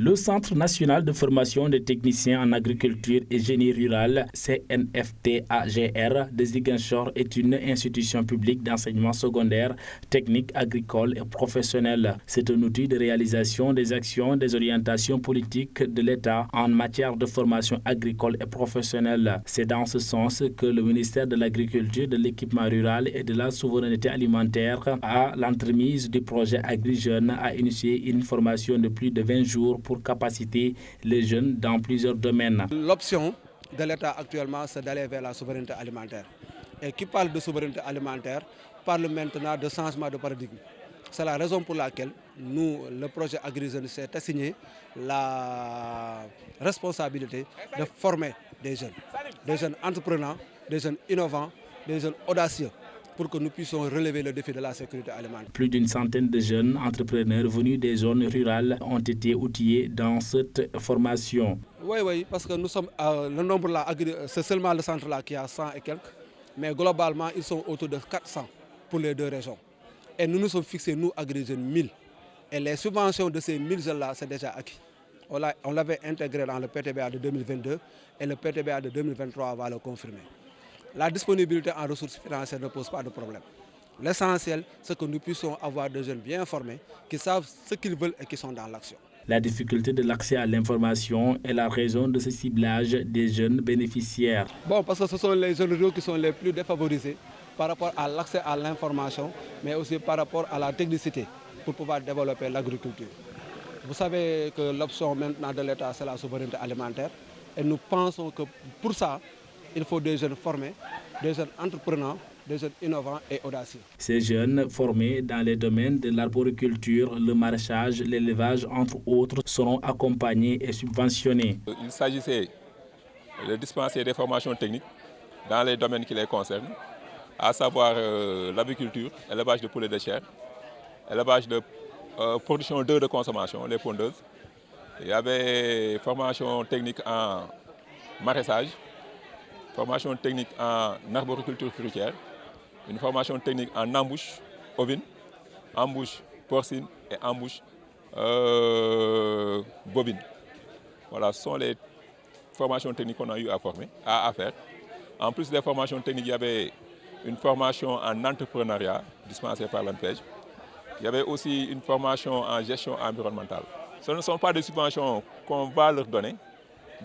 Le Centre national de formation des techniciens en agriculture et génie rural, CNFTAGR, de Ziguinchor est une institution publique d'enseignement secondaire, technique, agricole et professionnel. C'est un outil de réalisation des actions des orientations politiques de l'État en matière de formation agricole et professionnelle. C'est dans ce sens que le ministère de l'Agriculture, de l'Équipement rural et de la souveraineté alimentaire, à l'entremise du projet AgriJeunes, a initié une formation de plus de 20 jours pour capaciter les jeunes dans plusieurs domaines. L'option de l'État actuellement, c'est d'aller vers la souveraineté alimentaire. Et qui parle de souveraineté alimentaire parle maintenant de changement de paradigme. C'est la raison pour laquelle nous, le projet AgriJeunes, s'est assigné la responsabilité de former des jeunes entrepreneurs, des jeunes innovants, des jeunes audacieux, pour que nous puissions relever le défi de la sécurité alimentaire. Plus d'une centaine de jeunes entrepreneurs venus des zones rurales ont été outillés dans cette formation. Oui, parce que nous sommes, le nombre là, c'est seulement le centre là qui a 100 et quelques, mais globalement, ils sont autour de 400 pour les deux régions. Et nous nous sommes fixés, nous, AgriJeunes, 1000. Et les subventions de ces 1000 jeunes là, c'est déjà acquis. On l'avait intégré dans le PTBA de 2022 et le PTBA de 2023 va le confirmer. La disponibilité en ressources financières ne pose pas de problème. L'essentiel, c'est que nous puissions avoir des jeunes bien formés, qui savent ce qu'ils veulent et qui sont dans l'action. La difficulté de l'accès à l'information est la raison de ce ciblage des jeunes bénéficiaires. Bon, parce que ce sont les jeunes ruraux qui sont les plus défavorisés par rapport à l'accès à l'information, mais aussi par rapport à la technicité pour pouvoir développer l'agriculture. Vous savez que l'option maintenant de l'État, c'est la souveraineté alimentaire. Et nous pensons que pour ça, il faut des jeunes formés, des jeunes entrepreneurs, des jeunes innovants et audacieux. Ces jeunes formés dans les domaines de l'arboriculture, le maraîchage, l'élevage, entre autres, seront accompagnés et subventionnés. Il s'agissait de dispenser des formations techniques dans les domaines qui les concernent, à savoir l'aviculture, élevage de poulets de chair, élevage de production d'œufs de consommation, les pondeuses. Il y avait formation technique en maraîchage, formation technique en arboriculture fruitière, une formation technique en embouche ovine, embouche porcine et embouche bovine. Voilà, ce sont les formations techniques qu'on a eu à faire. En plus des formations techniques, il y avait une formation en entrepreneuriat dispensée par l'ANPEJ. Il y avait aussi une formation en gestion environnementale. Ce ne sont pas des subventions qu'on va leur donner,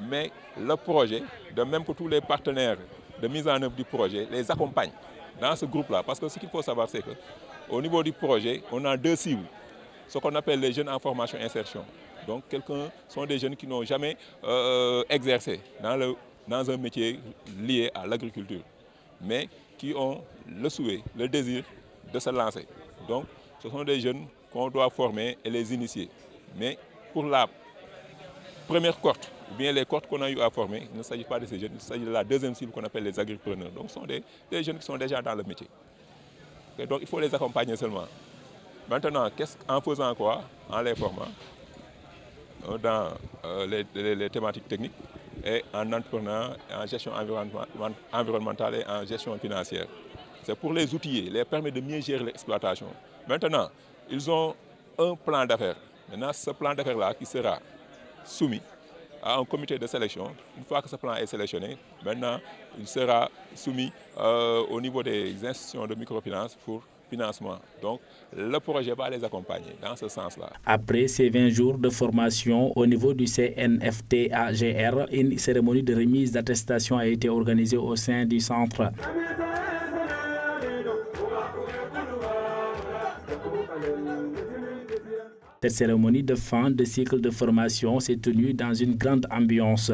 mais le projet, de même que tous les partenaires de mise en œuvre du projet, les accompagnent dans ce groupe-là. Parce que ce qu'il faut savoir, c'est qu'au niveau du projet, on a deux cibles. Ce qu'on appelle les jeunes en formation insertion. Donc, sont des jeunes qui n'ont jamais exercé dans un métier lié à l'agriculture, mais qui ont le souhait, le désir de se lancer. Donc, ce sont des jeunes qu'on doit former et les initier. Mais pour la première cohorte, ou bien les cohortes qu'on a eu à former, il ne s'agit pas de ces jeunes, il s'agit de la deuxième cible qu'on appelle les agripreneurs. Donc ce sont des jeunes qui sont déjà dans le métier. Et donc il faut les accompagner seulement. Maintenant, en faisant quoi? En les formant dans les thématiques techniques et en entrepreneur, en gestion environnementale et en gestion financière. C'est pour les outiller, les permettre de mieux gérer l'exploitation. Maintenant, ils ont un plan d'affaires. Maintenant, ce plan d'affaires-là qui sera soumis à un comité de sélection. Une fois que ce plan est sélectionné, maintenant, il sera soumis au niveau des institutions de microfinance pour financement. Donc, le projet va les accompagner dans ce sens-là. Après ces 20 jours de formation au niveau du CNFTAGR, une cérémonie de remise d'attestation a été organisée au sein du centre. Cette cérémonie de fin de cycle de formation s'est tenue dans une grande ambiance.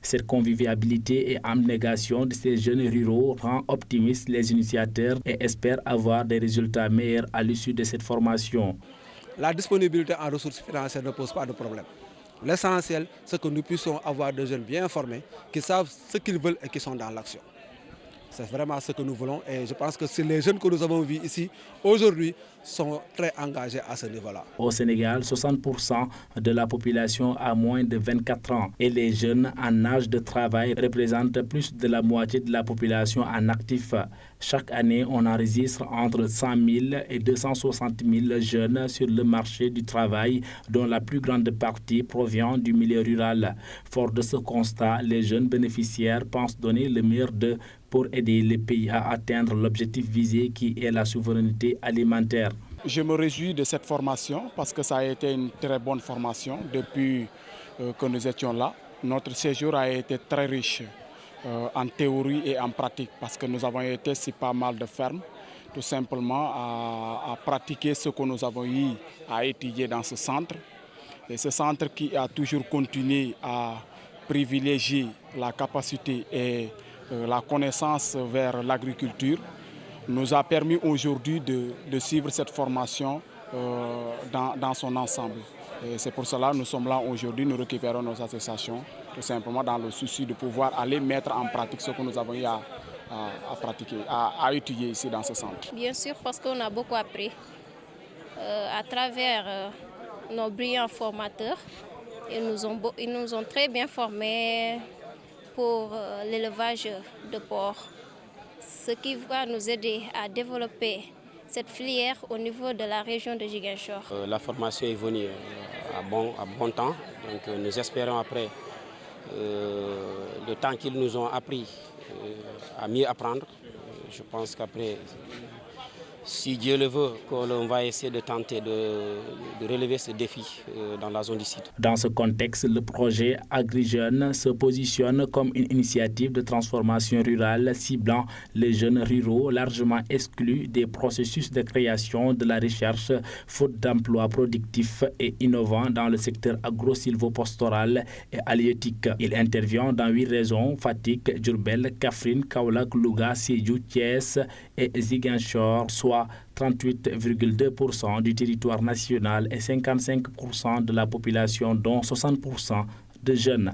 Cette convivialité et abnégation de ces jeunes ruraux rend optimistes les initiateurs et espèrent avoir des résultats meilleurs à l'issue de cette formation. La disponibilité en ressources financières ne pose pas de problème. L'essentiel, c'est que nous puissions avoir des jeunes bien formés, qui savent ce qu'ils veulent et qui sont dans l'action. C'est vraiment ce que nous voulons et je pense que les jeunes que nous avons vus ici aujourd'hui sont très engagés à ce niveau-là. Au Sénégal, 60% de la population a moins de 24 ans et les jeunes en âge de travail représentent plus de la moitié de la population en actif. Chaque année, on enregistre entre 100 000 et 260 000 jeunes sur le marché du travail, dont la plus grande partie provient du milieu rural. Fort de ce constat, les jeunes bénéficiaires pensent donner le meilleur d'eux pour aider les pays à atteindre l'objectif visé qui est la souveraineté alimentaire. Je me réjouis de cette formation parce que ça a été une très bonne formation depuis que nous étions là. Notre séjour a été très riche en théorie et en pratique parce que nous avons été sur pas mal de fermes, tout simplement à pratiquer ce que nous avons eu à étudier dans ce centre. Et ce centre qui a toujours continué à privilégier la capacité et la connaissance vers l'agriculture nous a permis aujourd'hui de suivre cette formation dans son ensemble. C'est pour cela que nous sommes là aujourd'hui, nous récupérons nos associations, tout simplement dans le souci de pouvoir aller mettre en pratique ce que nous avons eu à pratiquer, à étudier ici dans ce centre. Bien sûr, parce qu'on a beaucoup appris à travers nos brillants formateurs. Ils nous ont très bien formés pour l'élevage de porcs, ce qui va nous aider à développer cette filière au niveau de la région de Ziguinchor. La formation est venue à bon temps, donc nous espérons après le temps qu'ils nous ont appris à mieux apprendre. Je pense qu'après, si Dieu le veut, on va essayer de tenter de relever ce défi dans la zone du site. Dans ce contexte, le projet AgriJeunes se positionne comme une initiative de transformation rurale ciblant les jeunes ruraux largement exclus des processus de création de la recherche, faute d'emplois productifs et innovants dans le secteur agro-silvopastoral et halieutique. Il intervient dans 8 régions: Fatick, Diourbel, Kaffrine, Kaolack, Louga, Sédhiou, Thiès et Ziguinchor, soit 38,2% du territoire national et 55% de la population, dont 60% de jeunes.